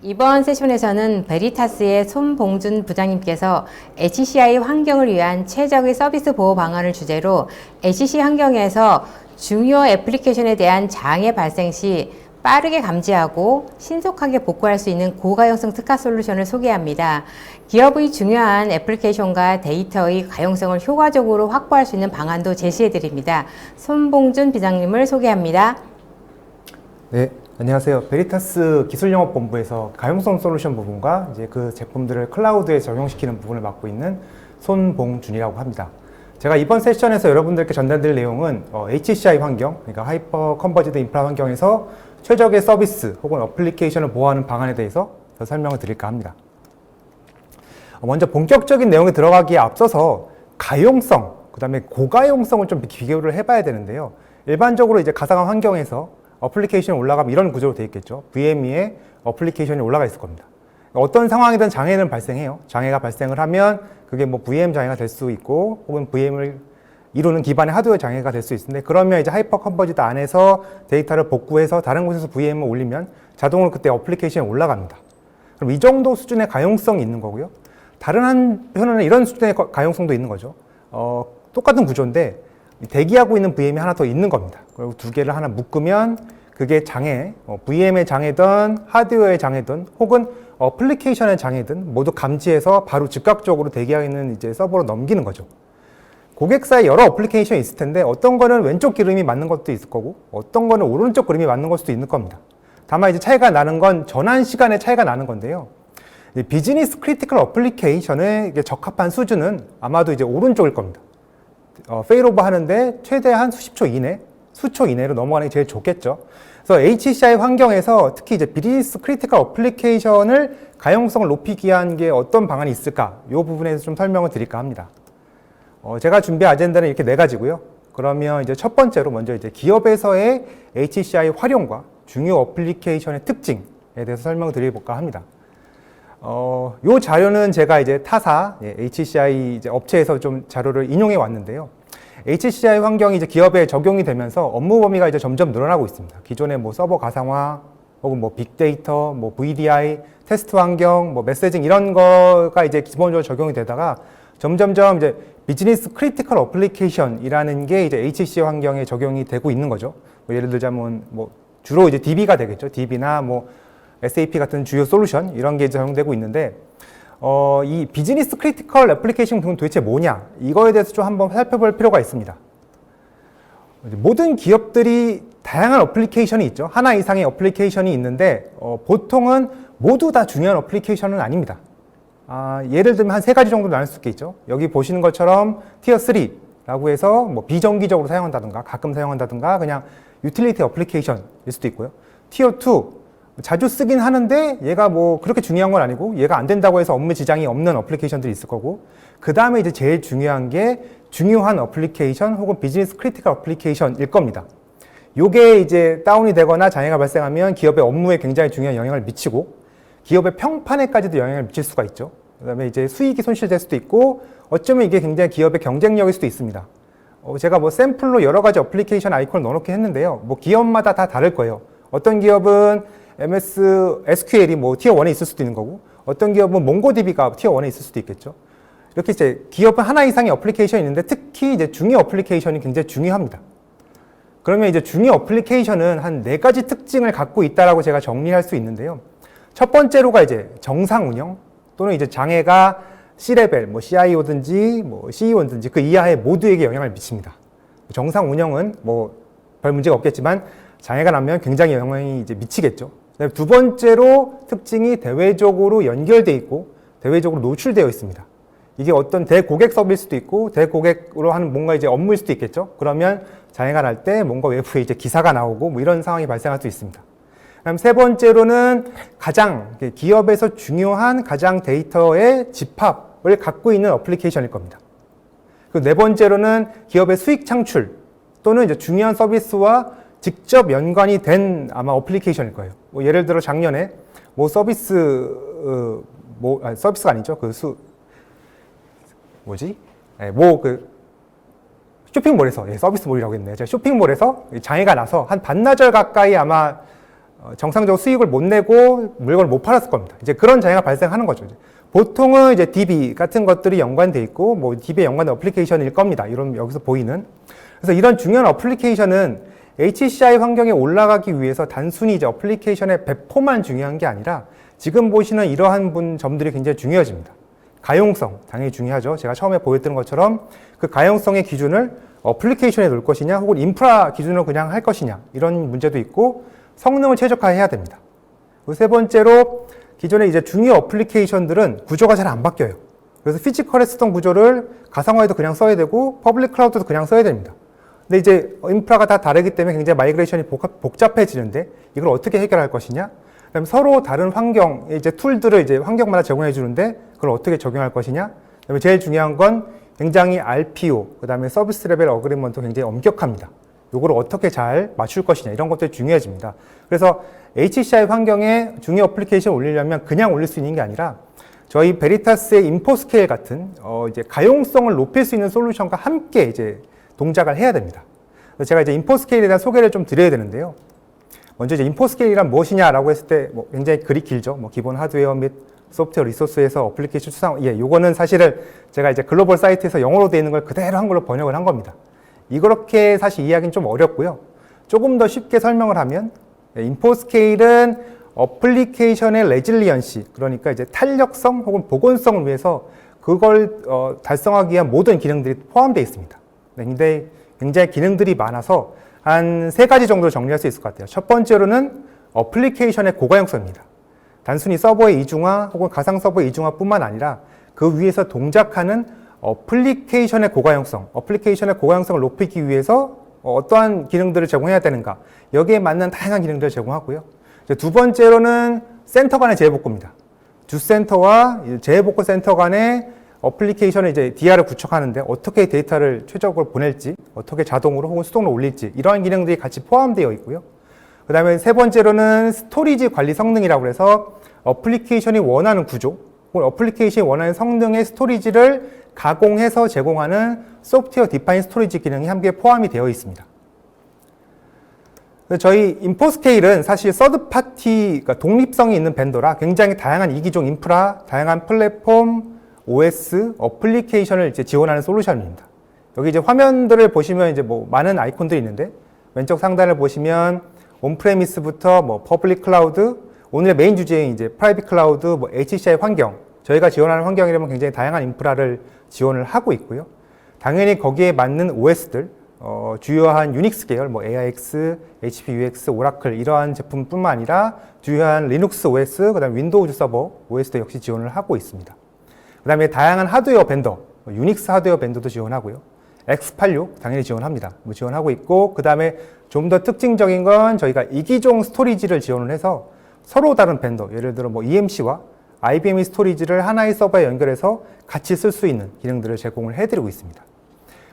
이번 세션에서는 베리타스의 손봉준 부장님께서 HCI 환경을 위한 최적의 서비스 보호 방안을 주제로 HCI 환경에서 중요 애플리케이션에 대한 장애 발생 시 빠르게 감지하고 신속하게 복구할 수 있는 고가용성 특화 솔루션을 소개합니다. 기업의 중요한 애플리케이션과 데이터의 가용성을 효과적으로 확보할 수 있는 방안도 제시해 드립니다. 손봉준 부장님을 소개합니다. 네, 안녕하세요. 베리타스 기술영업본부에서 가용성 솔루션 부분과 이제 그 제품들을 클라우드에 적용시키는 부분을 맡고 있는 손봉준이라고 합니다. 제가 이번 세션에서 여러분들께 전달드릴 내용은 HCI 환경, 그러니까 하이퍼 컨버지드 인프라 환경에서 최적의 서비스 혹은 어플리케이션을 보호하는 방안에 대해서 설명을 드릴까 합니다. 먼저 본격적인 내용에 들어가기에 앞서서 가용성, 그 다음에 고가용성을 좀 비교를 해봐야 되는데요. 일반적으로 이제 가상화 환경에서 어플리케이션이 올라가면 이런 구조로 되어 있겠죠. VM에 어플리케이션이 올라가 있을 겁니다. 어떤 상황이든 장애는 발생해요. 장애가 발생을 하면 그게 뭐 VM 장애가 될 수 있고 혹은 VM을 이루는 기반의 하드웨어 장애가 될 수 있는데, 그러면 이제 하이퍼 컨버지드 안에서 데이터를 복구해서 다른 곳에서 VM을 올리면 자동으로 그때 어플리케이션이 올라갑니다. 그럼 이 정도 수준의 가용성이 있는 거고요. 다른 한편으로는 이런 수준의 가용성도 있는 거죠. 똑같은 구조인데 대기하고 있는 VM이 하나 더 있는 겁니다. 그리고 두 개를 하나 묶으면 그게 장애, VM의 장애든 하드웨어의 장애든 혹은 어플리케이션의 장애든 모두 감지해서 바로 즉각적으로 대기하고 있는 이제 서버로 넘기는 거죠. 고객사에 여러 어플리케이션이 있을 텐데 어떤 거는 왼쪽 그림이 맞는 것도 있을 거고 어떤 거는 오른쪽 그림이 맞는 걸 수도 있을 겁니다. 다만 이제 차이가 나는 건 전환 시간에 차이가 나는 건데요. 비즈니스 크리티컬 어플리케이션에 적합한 수준은 아마도 이제 오른쪽일 겁니다. 페일오버 하는데 최대한 수초 이내로 넘어가는 게 제일 좋겠죠. 그래서 HCI 환경에서 특히 이제 비즈니스 크리티컬 어플리케이션을 가용성을 높이기 위한 게 어떤 방안이 있을까? 이 부분에서 좀 설명을 드릴까 합니다. 제가 준비한 아젠다는 이렇게 4가지고요. 그러면 이제 첫 번째로 먼저 이제 기업에서의 HCI 활용과 중요 어플리케이션의 특징에 대해서 설명을 드려볼까 합니다. 요 자료는 제가 이제 타사 HCI 이제 업체에서 좀 자료를 인용해 왔는데요. HCI 환경이 이제 기업에 적용이 되면서 업무 범위가 이제 점점 늘어나고 있습니다. 기존에 뭐 서버 가상화 혹은 뭐 빅데이터, 뭐 VDI, 테스트 환경, 뭐 메시징 이런 거가 이제 기본적으로 적용이 되다가 점점점 이제 비즈니스 크리티컬 어플리케이션이라는 게 이제 HCI 환경에 적용이 되고 있는 거죠. 뭐 예를 들자면 뭐 주로 이제 DB가 되겠죠. DB나 뭐 SAP 같은 주요 솔루션 이런 게 적용되고 있는데 이 비즈니스 크리티컬 애플리케이션 도대체 뭐냐, 이거에 대해서 좀 한번 살펴볼 필요가 있습니다. 모든 기업들이 다양한 어플리케이션이 있죠. 하나 이상의 어플리케이션이 있는데 보통은 모두 다 중요한 어플리케이션은 아닙니다. 예를 들면 한 3가지 정도 나눌 수 있겠죠. 여기 보시는 것처럼 티어 3라고 해서 뭐 비정기적으로 사용한다든가 가끔 사용한다든가 그냥 유틸리티 어플리케이션일 수도 있고요. 티어 2 자주 쓰긴 하는데 얘가 뭐 그렇게 중요한 건 아니고 얘가 안 된다고 해서 업무 지장이 없는 어플리케이션들이 있을 거고, 그 다음에 이제 제일 중요한 게 중요한 어플리케이션 혹은 비즈니스 크리티컬 어플리케이션일 겁니다. 요게 이제 다운이 되거나 장애가 발생하면 기업의 업무에 굉장히 중요한 영향을 미치고 기업의 평판에까지도 영향을 미칠 수가 있죠. 그 다음에 이제 수익이 손실될 수도 있고 어쩌면 이게 굉장히 기업의 경쟁력일 수도 있습니다. 제가 뭐 샘플로 여러 가지 어플리케이션 아이콘을 넣어놓긴 했는데요. 뭐 기업마다 다 다를 거예요. 어떤 기업은 MS SQL이 뭐 티어 1에 있을 수도 있는 거고 어떤 기업은 몽고DB가 티어 1에 있을 수도 있겠죠. 이렇게 이제 기업은 하나 이상의 어플리케이션이 있는데 특히 이제 중요 어플리케이션이 굉장히 중요합니다. 그러면 이제 중요 어플리케이션은 한 4가지 특징을 갖고 있다라고 제가 정리할 수 있는데요. 첫 번째로가 이제 정상 운영 또는 이제 장애가 C레벨, 뭐 CIO든지 뭐 CEO든지 그 이하의 모두에게 영향을 미칩니다. 정상 운영은 뭐 별 문제가 없겠지만 장애가 나면 굉장히 영향이 이제 미치겠죠. 두 번째로 특징이 대외적으로 연결되어 있고 대외적으로 노출되어 있습니다. 이게 어떤 대고객 서비스일 수도 있고 대고객으로 하는 뭔가 이제 업무일 수도 있겠죠. 그러면 장애가 날 때 뭔가 외부에 이제 기사가 나오고 뭐 이런 상황이 발생할 수 있습니다. 그다음 세 번째로는 가장 기업에서 중요한 가장 데이터의 집합을 갖고 있는 어플리케이션일 겁니다. 그리고 네 번째로는 기업의 수익 창출 또는 이제 중요한 서비스와 직접 연관이 된 아마 어플리케이션일 거예요. 뭐 예를 들어 작년에 뭐 서비스가 아니죠. 쇼핑몰에서, 서비스몰이라고 했네요. 제가 쇼핑몰에서 장애가 나서 한 반나절 가까이 아마 정상적으로 수익을 못 내고 물건을 못 팔았을 겁니다. 이제 그런 장애가 발생하는 거죠. 보통은 이제 DB 같은 것들이 연관돼 있고, 뭐 DB에 연관된 어플리케이션일 겁니다. 이런 여기서 보이는. 그래서 이런 중요한 어플리케이션은 HCI 환경에 올라가기 위해서 단순히 이제 어플리케이션의 배포만 중요한 게 아니라 지금 보시는 이러한 점들이 굉장히 중요해집니다. 가용성, 당연히 중요하죠. 제가 처음에 보였던 것처럼 그 가용성의 기준을 어플리케이션에 놓을 것이냐, 혹은 인프라 기준으로 그냥 할 것이냐, 이런 문제도 있고, 성능을 최적화해야 됩니다. 그리고 세 번째로, 기존의 이제 중요 어플리케이션들은 구조가 잘 안 바뀌어요. 그래서 피지컬에 쓰던 구조를 가상화에도 그냥 써야 되고, 퍼블릭 클라우드도 그냥 써야 됩니다. 근데 이제 인프라가 다 다르기 때문에 굉장히 마이그레이션이 복잡해지는데, 이걸 어떻게 해결할 것이냐? 그다음에 서로 다른 환경, 이제 툴들을 이제 환경마다 제공해 주는데, 그걸 어떻게 적용할 것이냐? 그다음에 제일 중요한 건 굉장히 RPO, 그다음에 서비스 레벨 어그리먼트 굉장히 엄격합니다. 요거를 어떻게 잘 맞출 것이냐, 이런 것들이 중요해집니다. 그래서 HCI 환경에 중요 어플리케이션 올리려면 그냥 올릴 수 있는 게 아니라 저희 베리타스의 인포스케일 같은 이제 가용성을 높일 수 있는 솔루션과 함께 이제 동작을 해야 됩니다. 그래서 제가 이제 인포스케일에 대한 소개를 좀 드려야 되는데요. 먼저 이제 인포스케일이란 무엇이냐라고 했을 때 뭐 굉장히 글이 길죠. 뭐 기본 하드웨어 및 소프트웨어 리소스에서 어플리케이션 추상, 요거는 사실은 제가 이제 글로벌 사이트에서 영어로 되어 있는 걸 그대로 한글로 번역을 한 겁니다. 이렇게 사실 이해하기는 좀 어렵고요. 조금 더 쉽게 설명을 하면, 인포스케일은 어플리케이션의 레질리언시, 그러니까 이제 탄력성 혹은 복원성을 위해서 그걸 달성하기 위한 모든 기능들이 포함되어 있습니다. 근데 굉장히 기능들이 많아서 한 3가지 정도 정리할 수 있을 것 같아요. 첫 번째로는 어플리케이션의 고가용성입니다. 단순히 서버의 이중화 혹은 가상 서버의 이중화뿐만 아니라 그 위에서 동작하는 어플리케이션의 고가용성, 어플리케이션의 고가용성을 높이기 위해서 어떠한 기능들을 제공해야 되는가, 여기에 맞는 다양한 기능들을 제공하고요. 두 번째로는 센터 간의 재해복구입니다. 주센터와 재해복구 센터 간의 어플리케이션을 이제 DR을 구축하는데 어떻게 데이터를 최적으로 보낼지, 어떻게 자동으로 혹은 수동으로 올릴지, 이러한 기능들이 같이 포함되어 있고요. 그 다음에 세 번째로는 스토리지 관리 성능이라고 해서 어플리케이션이 원하는 구조, 혹은 어플리케이션이 원하는 성능의 스토리지를 가공해서 제공하는 소프트웨어 디파인 스토리지 기능이 함께 포함이 되어 있습니다. 저희 인포스케일은 사실 서드파티, 그러니까 독립성이 있는 벤더라 굉장히 다양한 이기종 인프라, 다양한 플랫폼, OS, 어플리케이션을 이제 지원하는 솔루션입니다. 여기 이제 화면들을 보시면 이제 뭐 많은 아이콘들이 있는데, 왼쪽 상단을 보시면 온프레미스부터 뭐 퍼블릭 클라우드, 오늘의 메인 주제인 이제 프라이빗 클라우드, 뭐 HCI 환경, 저희가 지원하는 환경이라면 굉장히 다양한 인프라를 지원을 하고 있고요. 당연히 거기에 맞는 OS들, 주요한 유닉스 계열, 뭐 AIX, HP UX, 오라클 이러한 제품뿐만 아니라 주요한 리눅스 OS, 그다음 윈도우즈 서버 OS도 역시 지원을 하고 있습니다. 그다음에 다양한 하드웨어 벤더, 유닉스 하드웨어 벤더도 지원하고요. X86 당연히 지원합니다. 지원하고 있고, 그다음에 좀 더 특징적인 건 저희가 이기종 스토리지를 지원을 해서 서로 다른 벤더, 예를 들어 뭐 EMC와 IBM 스토리지를 하나의 서버에 연결해서 같이 쓸 수 있는 기능들을 제공을 해드리고 있습니다.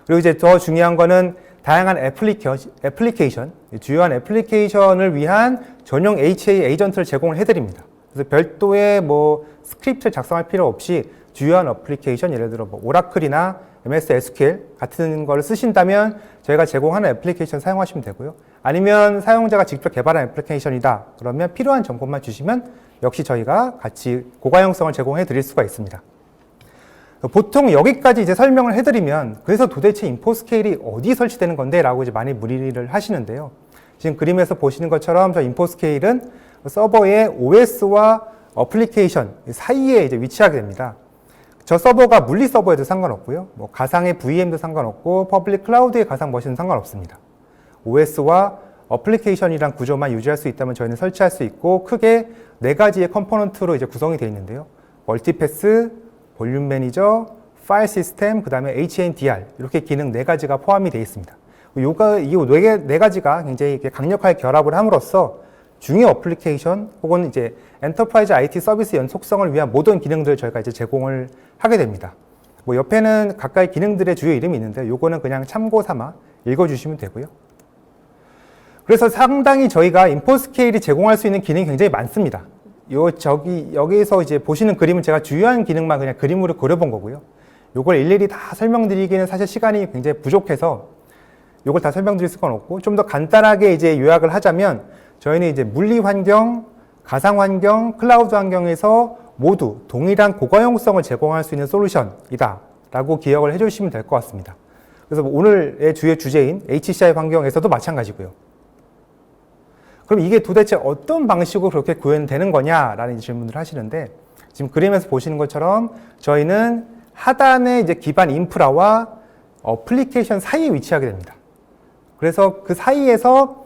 그리고 이제 더 중요한 거는 다양한 애플리케이션, 주요한 애플리케이션을 위한 전용 HA 에이전트를 제공을 해드립니다. 그래서 별도의 뭐 스크립트를 작성할 필요 없이 주요한 애플리케이션, 예를 들어 뭐 오라클이나 MS SQL 같은 걸 쓰신다면 저희가 제공하는 애플리케이션 사용하시면 되고요. 아니면 사용자가 직접 개발한 애플리케이션이다, 그러면 필요한 정보만 주시면 역시 저희가 같이 고가용성을 제공해 드릴 수가 있습니다. 보통 여기까지 이제 설명을 해드리면, 그래서 도대체 인포스케일이 어디 설치되는 건데? 라고 이제 많이 문의를 하시는데요. 지금 그림에서 보시는 것처럼 저 인포스케일은 서버의 OS와 어플리케이션 사이에 이제 위치하게 됩니다. 저 서버가 물리 서버에도 상관없고요. 뭐 가상의 VM도 상관없고, 퍼블릭 클라우드의 가상 머신은 상관없습니다. OS와 어플리케이션이란 구조만 유지할 수 있다면 저희는 설치할 수 있고, 크게 4가지의 컴포넌트로 이제 구성이 되어 있는데요. 멀티패스, 볼륨 매니저, 파일 시스템, 그 다음에 HNDR, 이렇게 기능 4가지가 포함이 되어 있습니다. 이 4가지가 굉장히 강력하게 결합을 함으로써 중요 어플리케이션 혹은 이제 엔터프라이즈 IT 서비스 연속성을 위한 모든 기능들을 저희가 이제 제공을 하게 됩니다. 뭐 옆에는 각각의 기능들의 주요 이름이 있는데, 요거는 그냥 참고 삼아 읽어주시면 되고요. 그래서 상당히 저희가 인포스케일이 제공할 수 있는 기능이 굉장히 많습니다. 여기에서 이제 보시는 그림은 제가 주요한 기능만 그냥 그림으로 그려본 거고요. 요걸 일일이 다 설명드리기는 사실 시간이 굉장히 부족해서 요걸 다 설명드릴 수가 없고, 좀 더 간단하게 이제 요약을 하자면, 저희는 이제 물리 환경, 가상 환경, 클라우드 환경에서 모두 동일한 고가용성을 제공할 수 있는 솔루션이다 라고 기억을 해주시면 될 것 같습니다. 그래서 오늘의 주요 주제인 HCI 환경에서도 마찬가지고요. 그럼 이게 도대체 어떤 방식으로 그렇게 구현되는 거냐라는 질문을 하시는데, 지금 그림에서 보시는 것처럼 저희는 하단에 이제 기반 인프라와 어플리케이션 사이에 위치하게 됩니다. 그래서 그 사이에서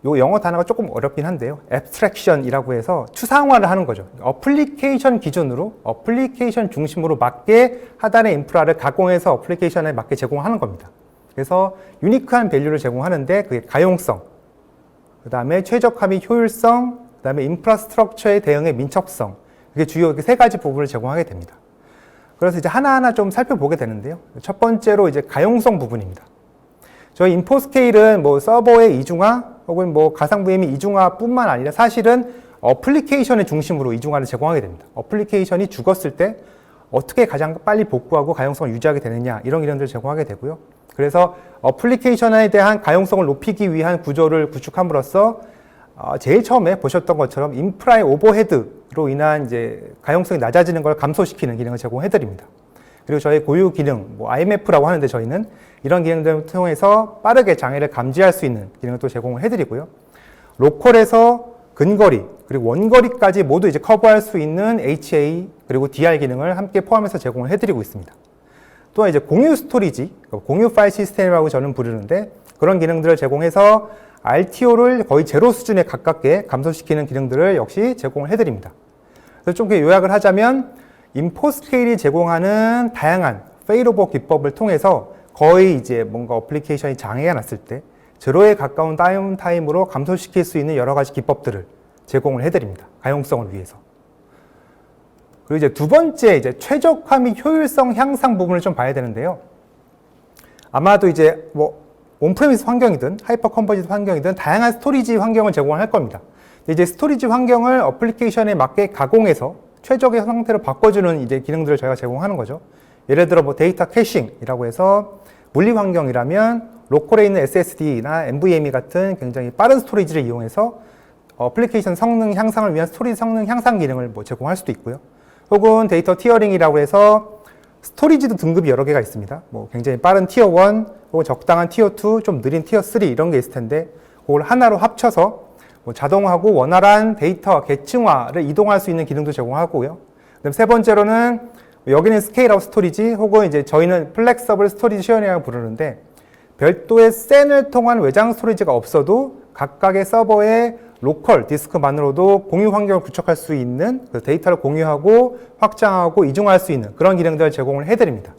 요 영어 단어가 조금 어렵긴 한데요. abstraction이라고 해서 추상화를 하는 거죠. 어플리케이션 기준으로, 어플리케이션 중심으로 맞게 하단의 인프라를 가공해서 어플리케이션에 맞게 제공하는 겁니다. 그래서 유니크한 밸류를 제공하는데 그게 가용성, 그 다음에 최적화 및 효율성, 그 다음에 인프라스트럭처의 대응의 민첩성, 이게 주요 세 가지 부분을 제공하게 됩니다. 그래서 이제 하나하나 좀 살펴보게 되는데요. 첫 번째로 이제 가용성 부분입니다. 저희 인포스케일은 뭐 서버의 이중화 혹은 뭐 가상 VM의 이중화뿐만 아니라 사실은 어플리케이션의 중심으로 이중화를 제공하게 됩니다. 어플리케이션이 죽었을 때 어떻게 가장 빨리 복구하고 가용성을 유지하게 되느냐, 이런 기능들을 제공하게 되고요. 그래서 어플리케이션에 대한 가용성을 높이기 위한 구조를 구축함으로써 제일 처음에 보셨던 것처럼 인프라의 오버헤드로 인한 이제 가용성이 낮아지는 걸 감소시키는 기능을 제공해 드립니다. 그리고 저희 고유 기능, 뭐 IMF라고 하는데 저희는 이런 기능들을 통해서 빠르게 장애를 감지할 수 있는 기능을 또 제공을 해드리고요. 로컬에서 근거리, 그리고 원거리까지 모두 이제 커버할 수 있는 HA, 그리고 DR 기능을 함께 포함해서 제공을 해드리고 있습니다. 또 이제 공유 스토리지, 공유 파일 시스템이라고 저는 부르는데, 그런 기능들을 제공해서 RTO를 거의 제로 수준에 가깝게 감소시키는 기능들을 역시 제공을 해드립니다. 그래서 좀 요약을 하자면, 인포스케일이 제공하는 다양한 페일오버 기법을 통해서 거의 이제 뭔가 어플리케이션이 장애가 났을 때 제로에 가까운 다운타임으로 감소시킬 수 있는 여러 가지 기법들을 제공을 해드립니다. 가용성을 위해서. 그리고 이제 두 번째, 이제 최적화 및 효율성 향상 부분을 좀 봐야 되는데요. 아마도 이제 뭐 온프레미스 환경이든 하이퍼 컨버지드 환경이든 다양한 스토리지 환경을 제공할 겁니다. 이제 스토리지 환경을 어플리케이션에 맞게 가공해서 최적의 상태로 바꿔주는 이제 기능들을 저희가 제공하는 거죠. 예를 들어 뭐 데이터 캐싱이라고 해서 물리 환경이라면 로컬에 있는 SSD나 NVMe 같은 굉장히 빠른 스토리지를 이용해서 어플리케이션 성능 향상을 위한 스토리지 성능 향상 기능을 뭐 제공할 수도 있고요. 혹은 데이터 티어링이라고 해서 스토리지도 등급이 여러 개가 있습니다. 뭐 굉장히 빠른 티어 1, 혹은 적당한 티어 2, 좀 느린 티어 3 이런 게 있을 텐데 그걸 하나로 합쳐서 뭐 자동화하고 원활한 데이터 계층화를 이동할 수 있는 기능도 제공하고요. 그다음 세 번째로는 여기는 스케일아웃 스토리지, 혹은 이제 저희는 플렉서블 스토리지 쉐어링이라고 부르는데, 별도의 샌을 통한 외장 스토리지가 없어도 각각의 서버의 로컬 디스크만으로도 공유 환경을 구축할 수 있는, 그 데이터를 공유하고 확장하고 이중화할 수 있는 그런 기능들을 제공을 해드립니다.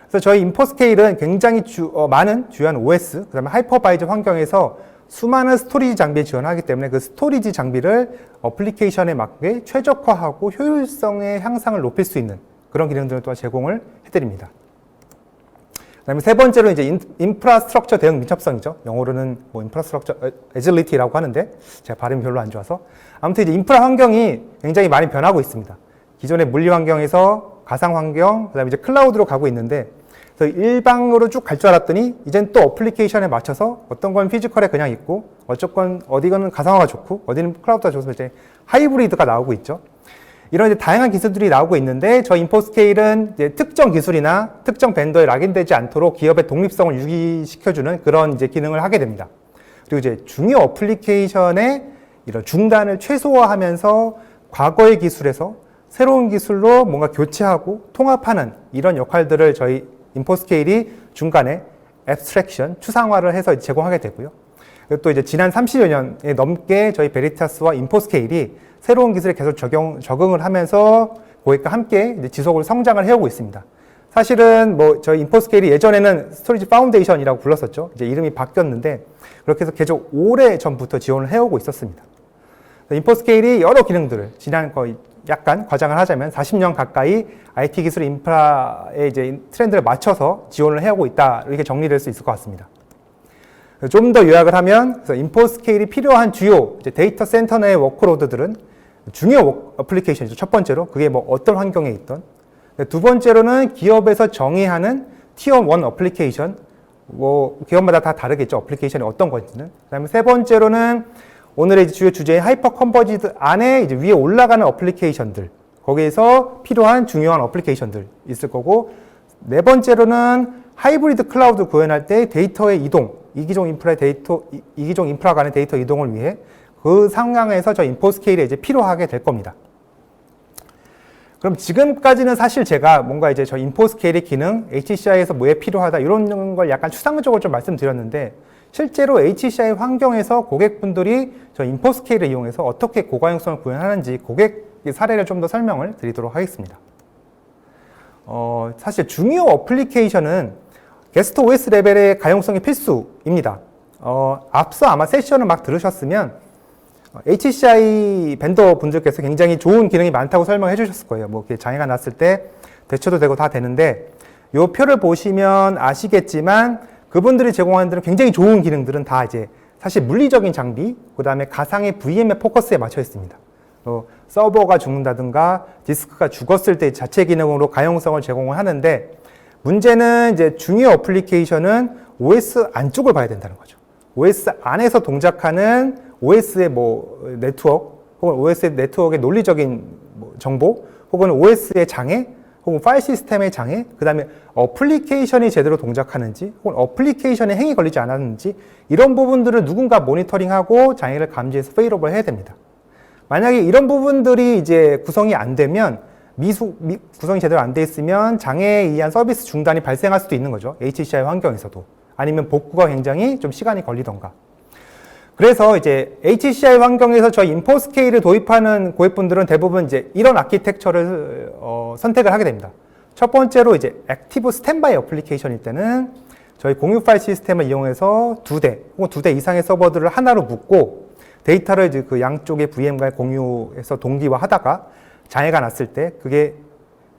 그래서 저희 인포스케일은 굉장히 많은 주요한 OS, 그 다음에 하이퍼바이저 환경에서 수많은 스토리지 장비를 지원하기 때문에 그 스토리지 장비를 어플리케이션에 맞게 최적화하고 효율성의 향상을 높일 수 있는 그런 기능들을 또 제공을 해드립니다. 그 다음에 세 번째로 이제 인프라스트럭처 대응 민첩성이죠. 영어로는 뭐 인프라스트럭처 애질리티라고 하는데 제가 발음이 별로 안 좋아서, 아무튼 이제 인프라 환경이 굉장히 많이 변하고 있습니다. 기존의 물리 환경에서 가상 환경, 그 다음에 이제 클라우드로 가고 있는데, 그래서 일방으로 쭉 갈 줄 알았더니 이젠 또 어플리케이션에 맞춰서 어떤 건 피지컬에 그냥 있고, 어쨌건 어디는 가상화가 좋고 어디는 클라우드가 좋아서 이제 하이브리드가 나오고 있죠. 이런 이제 다양한 기술들이 나오고 있는데, 저희 인포스케일은 이제 특정 기술이나 특정 벤더에 락인되지 않도록 기업의 독립성을 유지시켜주는 그런 이제 기능을 하게 됩니다. 그리고 이제 중요 어플리케이션의 이런 중단을 최소화하면서 과거의 기술에서 새로운 기술로 뭔가 교체하고 통합하는 이런 역할들을 저희 인포스케일이 중간에 앱스트랙션, 추상화를 해서 제공하게 되고요. 그리고 또 이제 지난 30여 년에 넘게 저희 베리타스와 인포스케일이 새로운 기술에 계속 적응을 하면서 고객과 함께 이제 지속을 성장을 해오고 있습니다. 사실은 뭐 저희 인포스케일이 예전에는 스토리지 파운데이션이라고 불렀었죠. 이제 이름이 바뀌었는데 그렇게 해서 계속 오래 전부터 지원을 해오고 있었습니다. 인포스케일이 여러 기능들을 지난 거의 약간 과장을 하자면 40년 가까이 IT 기술 인프라의 이제 트렌드를 맞춰서 지원을 해오고 있다, 이렇게 정리될 수 있을 것 같습니다. 좀 더 요약을 하면 인포스케일이 필요한 주요 이제 데이터 센터 내의 워크로드들은 중요 어플리케이션이죠. 첫 번째로 그게 뭐 어떤 환경에 있던, 두 번째로는 기업에서 정의하는 티어 1 어플리케이션, 뭐 기업마다 다 다르겠죠. 어플리케이션이 어떤 건지는. 그다음에 세 번째로는 오늘의 주요 주제인 하이퍼 컨버지드 안에 이제 위에 올라가는 어플리케이션들, 거기에서 필요한 중요한 어플리케이션들 있을 거고, 네 번째로는 하이브리드 클라우드 구현할 때 데이터의 이동, 이기종 인프라 간의 데이터 이동을 위해 그 상황에서 저 인포스케일이 이제 필요하게 될 겁니다. 그럼 지금까지는 사실 제가 뭔가 이제 저 인포스케일의 기능, HCI에서 뭐에 필요하다 이런 걸 약간 추상적으로 좀 말씀드렸는데, 실제로 HCI 환경에서 고객분들이 저 인포스케일을 이용해서 어떻게 고가용성을 구현하는지 고객 사례를 좀 더 설명을 드리도록 하겠습니다. 사실 중요 어플리케이션은 게스트 OS 레벨의 가용성이 필수입니다. 앞서 아마 세션을 막 들으셨으면 HCI 벤더 분들께서 굉장히 좋은 기능이 많다고 설명해 주셨을 거예요. 뭐 장애가 났을 때 대처도 되고 다 되는데, 이 표를 보시면 아시겠지만 그분들이 제공하는 데는 굉장히 좋은 기능들은 다 이제 사실 물리적인 장비, 그 다음에 가상의 VM의 포커스에 맞춰 있습니다. 서버가 죽는다든가 디스크가 죽었을 때 자체 기능으로 가용성을 제공을 하는데, 문제는 이제 중요 어플리케이션은 OS 안쪽을 봐야 된다는 거죠. OS 안에서 동작하는 OS의 뭐 네트워크, 혹은 OS의 네트워크의 논리적인 뭐 정보, 혹은 OS의 장애, 혹은 파일 시스템의 장애, 그 다음에 어플리케이션이 제대로 동작하는지, 혹은 어플리케이션에 행위 걸리지 않았는지, 이런 부분들을 누군가 모니터링하고 장애를 감지해서 페일업을 해야 됩니다. 만약에 이런 부분들이 이제 구성이 안 되면, 구성이 제대로 안 돼 있으면 장애에 의한 서비스 중단이 발생할 수도 있는 거죠. HCI 환경에서도. 아니면 복구가 굉장히 좀 시간이 걸리던가. 그래서 이제 HCI 환경에서 저희 인포스케일을 도입하는 고객분들은 대부분 이제 이런 아키텍처를 선택을 하게 됩니다. 첫 번째로 이제 액티브 스탠바이 어플리케이션일 때는 저희 공유 파일 시스템을 이용해서 2대 혹은 2대 이상의 서버들을 하나로 묶고 데이터를 이제 그 양쪽의 VM과의 공유해서 동기화하다가 장애가 났을 때 그게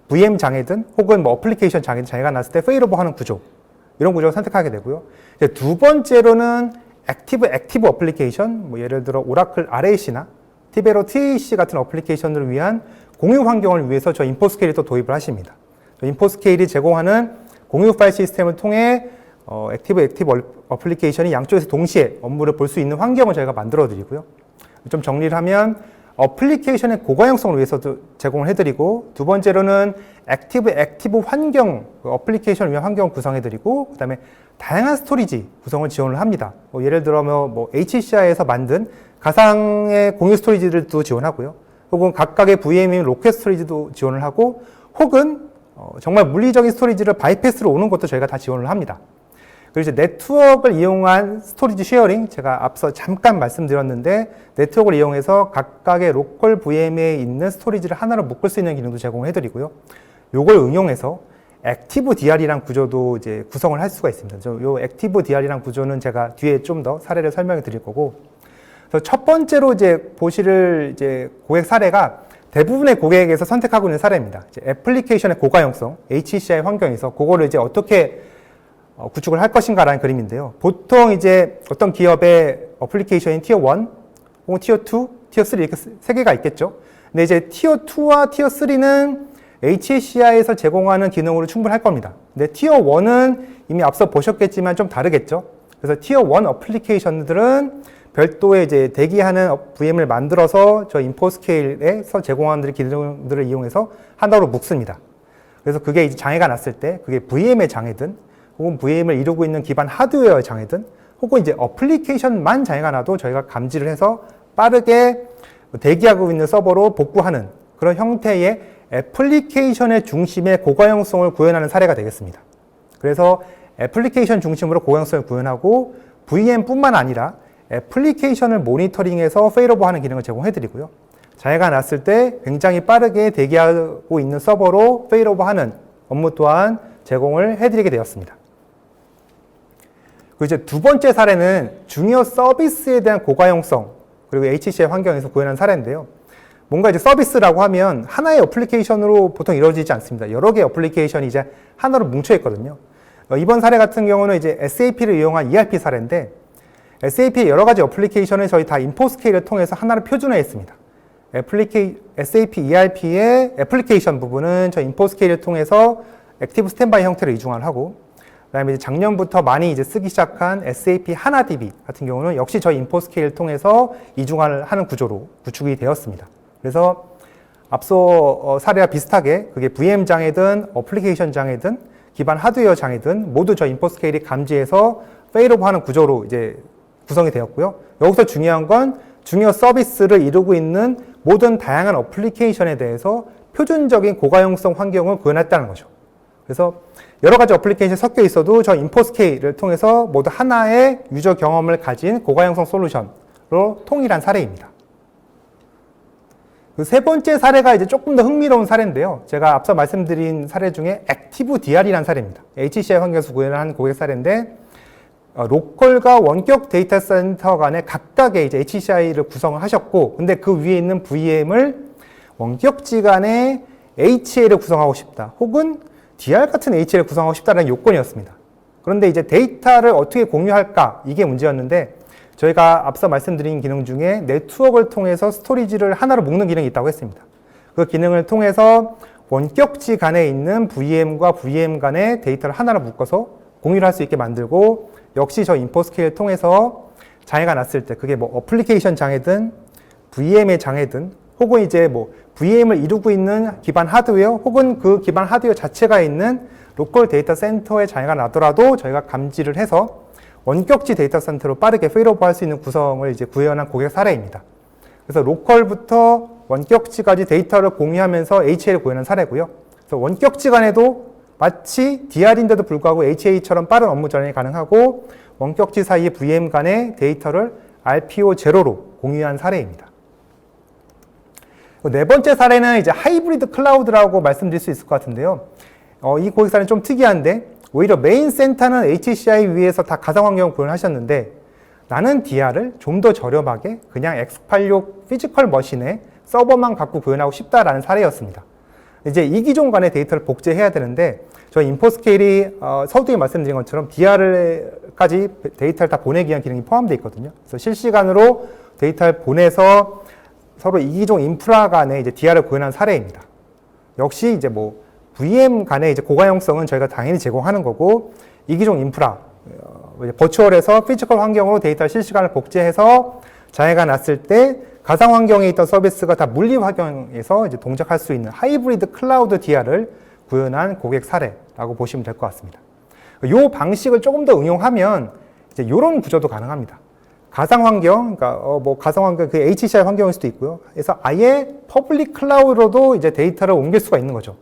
VM 장애든 혹은 뭐 어플리케이션 장애든 장애가 났을 때 페일오버 하는 구조, 이런 구조를 선택하게 되고요. 이제 두 번째로는 액티브 어플리케이션, 뭐 예를 들어 오라클 RAC나 티베로 TAC 같은 어플리케이션을 위한 공유 환경을 위해서 저 인포스케일을 또 도입을 하십니다. 인포스케일이 제공하는 공유 파일 시스템을 통해 액티브 어플리케이션이 양쪽에서 동시에 업무를 볼 수 있는 환경을 저희가 만들어 드리고요. 좀 정리를 하면 어플리케이션의 고가용성을 위해서도 제공을 해드리고, 두 번째로는 액티브 환경, 어플리케이션을 위한 환경을 구성해드리고, 그 다음에 다양한 스토리지 구성을 지원을 합니다. 뭐 예를 들어 뭐 HCI에서 만든 가상의 공유 스토리지들도 지원하고요. 혹은 각각의 VM인 로켓 스토리지도 지원을 하고, 혹은 정말 물리적인 스토리지를 바이패스로 오는 것도 저희가 다 지원을 합니다. 그리고 이제 네트워크를 이용한 스토리지 쉐어링, 제가 앞서 잠깐 말씀드렸는데 네트워크를 이용해서 각각의 로컬 VM에 있는 스토리지를 하나로 묶을 수 있는 기능도 제공해드리고요. 요걸 응용해서 액티브 DR이란 구조도 이제 구성을 할 수가 있습니다. 요 액티브 DR이란 구조는 제가 뒤에 좀 더 사례를 설명해 드릴 거고, 그래서 첫 번째로 이제 보실 이제 고객 사례가 대부분의 고객에게서 선택하고 있는 사례입니다. 이제 애플리케이션의 고가용성, HCI 환경에서 그거를 이제 어떻게 구축을 할 것인가라는 그림인데요. 보통 이제 어떤 기업의 어플리케이션인 티어 1, 혹은 티어 2, 티어 3 이렇게 세 개가 있겠죠. 근데 이제 티어 2와 티어 3는 HCI에서 제공하는 기능으로 충분할 겁니다. 근데 티어 1은 이미 앞서 보셨겠지만 좀 다르겠죠. 그래서 티어 1 어플리케이션들은 별도의 이제 대기하는 VM을 만들어서 저 인포스케일에서 제공하는 기능들을 이용해서 하나로 묶습니다. 그래서 그게 이제 장애가 났을 때 그게 VM의 장애든 혹은 VM을 이루고 있는 기반 하드웨어의 장애든 혹은 이제 어플리케이션만 장애가 나도 저희가 감지를 해서 빠르게 대기하고 있는 서버로 복구하는 그런 형태의 애플리케이션의 중심의 고가용성을 구현하는 사례가 되겠습니다. 그래서 애플리케이션 중심으로 고가용성을 구현하고 VM뿐만 아니라 애플리케이션을 모니터링해서 페일오버하는 기능을 제공해드리고요. 장애가 났을 때 굉장히 빠르게 대기하고 있는 서버로 페일오버하는 업무 또한 제공을 해드리게 되었습니다. 그리고 이제 두 번째 사례는 주니어 서비스에 대한 고가용성, 그리고 HCI 환경에서 구현한 사례인데요. 뭔가 이제 서비스라고 하면 하나의 어플리케이션으로 보통 이루어지지 않습니다. 여러 개의 어플리케이션이 이제 하나로 뭉쳐 있거든요. 이번 사례 같은 경우는 이제 SAP를 이용한 ERP 사례인데, SAP의 여러 가지 어플리케이션을 저희 다 인포스케일을 통해서 하나로 표준화했습니다. SAP ERP의 애플리케이션 부분은 저희 인포스케일을 통해서 액티브 스탠바이 형태로 이중화를 하고, 그다음에 이제 작년부터 많이 이제 쓰기 시작한 SAP 하나DB 같은 경우는 역시 저희 인포스케일을 통해서 이중화를 하는 구조로 구축이 되었습니다. 그래서 앞서 사례와 비슷하게 그게 VM 장애든 어플리케이션 장애든 기반 하드웨어 장애든 모두 저희 인포스케일이 감지해서 페일오버 하는 구조로 이제 구성이 되었고요. 여기서 중요한 건 중요 서비스를 이루고 있는 모든 다양한 어플리케이션에 대해서 표준적인 고가용성 환경을 구현했다는 거죠. 그래서 여러 가지 어플리케이션이 섞여 있어도 저 인포스케일을 통해서 모두 하나의 유저 경험을 가진 고가용성 솔루션으로 통일한 사례입니다. 그 세 번째 사례가 이제 조금 더 흥미로운 사례인데요. 제가 앞서 말씀드린 사례 중에 액티브 DR이라는 사례입니다. HCI 환경에서 구현한 고객 사례인데, 로컬과 원격 데이터 센터 간에 각각의 이제 HCI를 구성을 하셨고, 근데 그 위에 있는 VM을 원격지 간에 HA를 구성하고 싶다. 혹은 DR 같은 HA를 구성하고 싶다는 요건이었습니다. 그런데 이제 데이터를 어떻게 공유할까? 이게 문제였는데, 저희가 앞서 말씀드린 기능 중에 네트워크를 통해서 스토리지를 하나로 묶는 기능이 있다고 했습니다. 그 기능을 통해서 원격지 간에 있는 VM과 VM 간의 데이터를 하나로 묶어서 공유를 할 수 있게 만들고, 역시 저 인포스케일을 통해서 장애가 났을 때 그게 뭐 어플리케이션 장애든 VM의 장애든 혹은 이제 뭐 VM을 이루고 있는 기반 하드웨어 혹은 그 기반 하드웨어 자체가 있는 로컬 데이터 센터에 장애가 나더라도 저희가 감지를 해서 원격지 데이터 센터로 빠르게 페일오버 할 수 있는 구성을 이제 구현한 고객 사례입니다. 그래서 로컬부터 원격지까지 데이터를 공유하면서 HA를 구현한 사례고요. 그래서 원격지 간에도 마치 DR인데도 불구하고 HA처럼 빠른 업무 전환이 가능하고 원격지 사이의 VM 간의 데이터를 RPO0로 공유한 사례입니다. 네 번째 사례는 이제 하이브리드 클라우드라고 말씀드릴 수 있을 것 같은데요. 이 고객 사례는 좀 특이한데, 오히려 메인 센터는 HCI 위에서 다 가상 환경을 구현하셨는데, 나는 DR을 좀 더 저렴하게 그냥 X86 피지컬 머신에 서버만 갖고 구현하고 싶다라는 사례였습니다. 이제 이 기종 간의 데이터를 복제해야 되는데, 저희 인포스케일이 서두에 말씀드린 것처럼 DR까지 데이터를 다 보내기 위한 기능이 포함되어 있거든요. 그래서 실시간으로 데이터를 보내서 서로 이기종 인프라 간에 이제 DR을 구현한 사례입니다. 역시 이제 뭐 VM 간의 이제 고가용성은 저희가 당연히 제공하는 거고, 이기종 인프라, 버추얼에서 피지컬 환경으로 데이터를 실시간으로 복제해서 장애가 났을 때 가상 환경에 있던 서비스가 다 물리 환경에서 이제 동작할 수 있는 하이브리드 클라우드 DR을 구현한 고객 사례라고 보시면 될 것 같습니다. 이 방식을 조금 더 응용하면 이제 이런 구조도 가능합니다. 가상 환경, 그러니까 뭐 가상 환경 그 HCI 환경일 수도 있고요. 그래서 아예 퍼블릭 클라우드로도 이제 데이터를 옮길 수가 있는 거죠.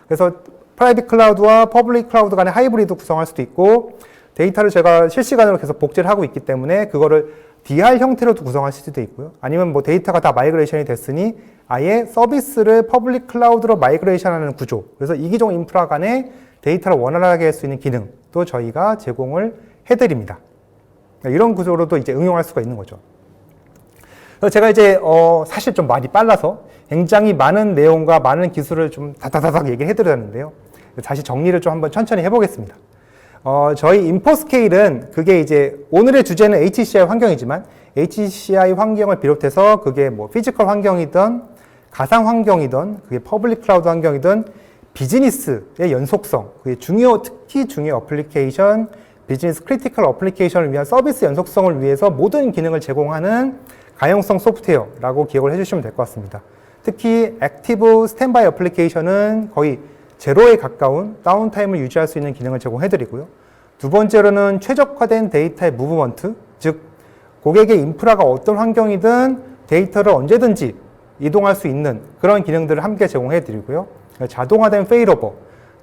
그래서 프라이빗 클라우드와 퍼블릭 클라우드 간의 하이브리드 구성할 수도 있고, 데이터를 제가 실시간으로 계속 복제를 하고 있기 때문에 그거를 DR 형태로도 구성하실 수도 있고요. 아니면 뭐 데이터가 다 마이그레이션이 됐으니 아예 서비스를 퍼블릭 클라우드로 마이그레이션하는 구조. 그래서 이기종 인프라 간에 데이터를 원활하게 할 수 있는 기능도 저희가 제공을 해드립니다. 이런 구조로도 이제 응용할 수가 있는 거죠. 그래서 제가 이제 사실 좀 많이 빨라서 굉장히 많은 내용과 많은 기술을 좀 다다다닥 얘기를 해드렸는데요. 다시 정리를 좀 한번 천천히 해보겠습니다. 저희 인포스케일은 그게 이제 오늘의 주제는 HCI 환경이지만 HCI 환경을 비롯해서 그게 뭐 피지컬 환경이든 가상 환경이든 그게 퍼블릭 클라우드 환경이든 비즈니스의 연속성, 그게 특히 중요 어플리케이션, 비즈니스 크리티컬 어플리케이션을 위한 서비스 연속성을 위해서 모든 기능을 제공하는 가용성 소프트웨어라고 기억을 해주시면 될 것 같습니다. 특히 액티브 스탠바이 어플리케이션은 거의 제로에 가까운 다운타임을 유지할 수 있는 기능을 제공해드리고요. 두 번째로는 최적화된 데이터의 무브먼트, 즉 고객의 인프라가 어떤 환경이든 데이터를 언제든지 이동할 수 있는 그런 기능들을 함께 제공해드리고요. 자동화된 페일오버,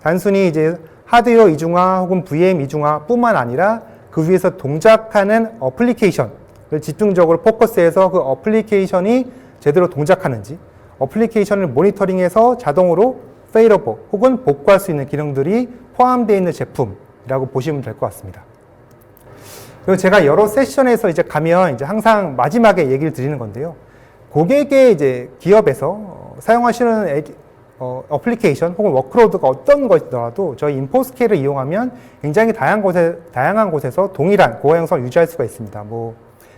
단순히 이제 하드웨어 이중화 혹은 VM 이중화 뿐만 아니라 그 위에서 동작하는 어플리케이션을 집중적으로 포커스해서 그 어플리케이션이 제대로 동작하는지, 어플리케이션을 모니터링해서 자동으로 페일오버 혹은 복구할 수 있는 기능들이 포함되어 있는 제품이라고 보시면 될 것 같습니다. 그리고 제가 여러 세션에서 이제 가면 이제 항상 마지막에 얘기를 드리는 건데요. 고객의 이제 기업에서 사용하시는 어플리케이션 혹은 워크로드가 어떤 것이더라도 저희 인포스케일을 이용하면 굉장히 다양한 곳에서 동일한 고가 형성을 유지할 수가 있습니다. 뭐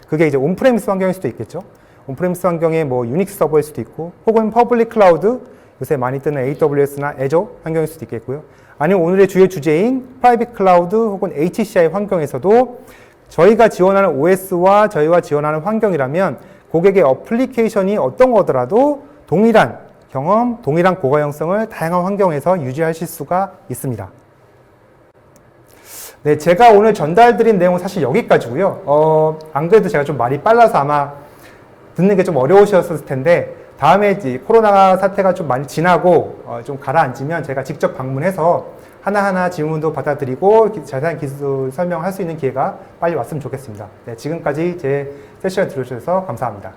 그게 이제 온프레미스 환경일 수도 있겠죠. 온프레미스 환경에 뭐 유닉스 서버일 수도 있고, 혹은 퍼블릭 클라우드, 요새 많이 뜨는 AWS나 Azure 환경일 수도 있겠고요. 아니면 오늘의 주요 주제인 프라이빗 클라우드 혹은 HCI 환경에서도 저희가 지원하는 OS와 저희가 지원하는 환경이라면 고객의 어플리케이션이 어떤 거더라도 동일한 경험, 동일한 고가 형성을 다양한 환경에서 유지하실 수가 있습니다. 네, 제가 오늘 전달드린 내용은 사실 여기까지고요. 안 그래도 제가 좀 말이 빨라서 아마 듣는 게 좀 어려우셨을 텐데, 다음에 이제 코로나 사태가 좀 많이 지나고 좀 가라앉으면 제가 직접 방문해서 하나하나 질문도 받아드리고 자세한 기술 설명할 수 있는 기회가 빨리 왔으면 좋겠습니다. 네, 지금까지 제 세션 들어주셔서 감사합니다.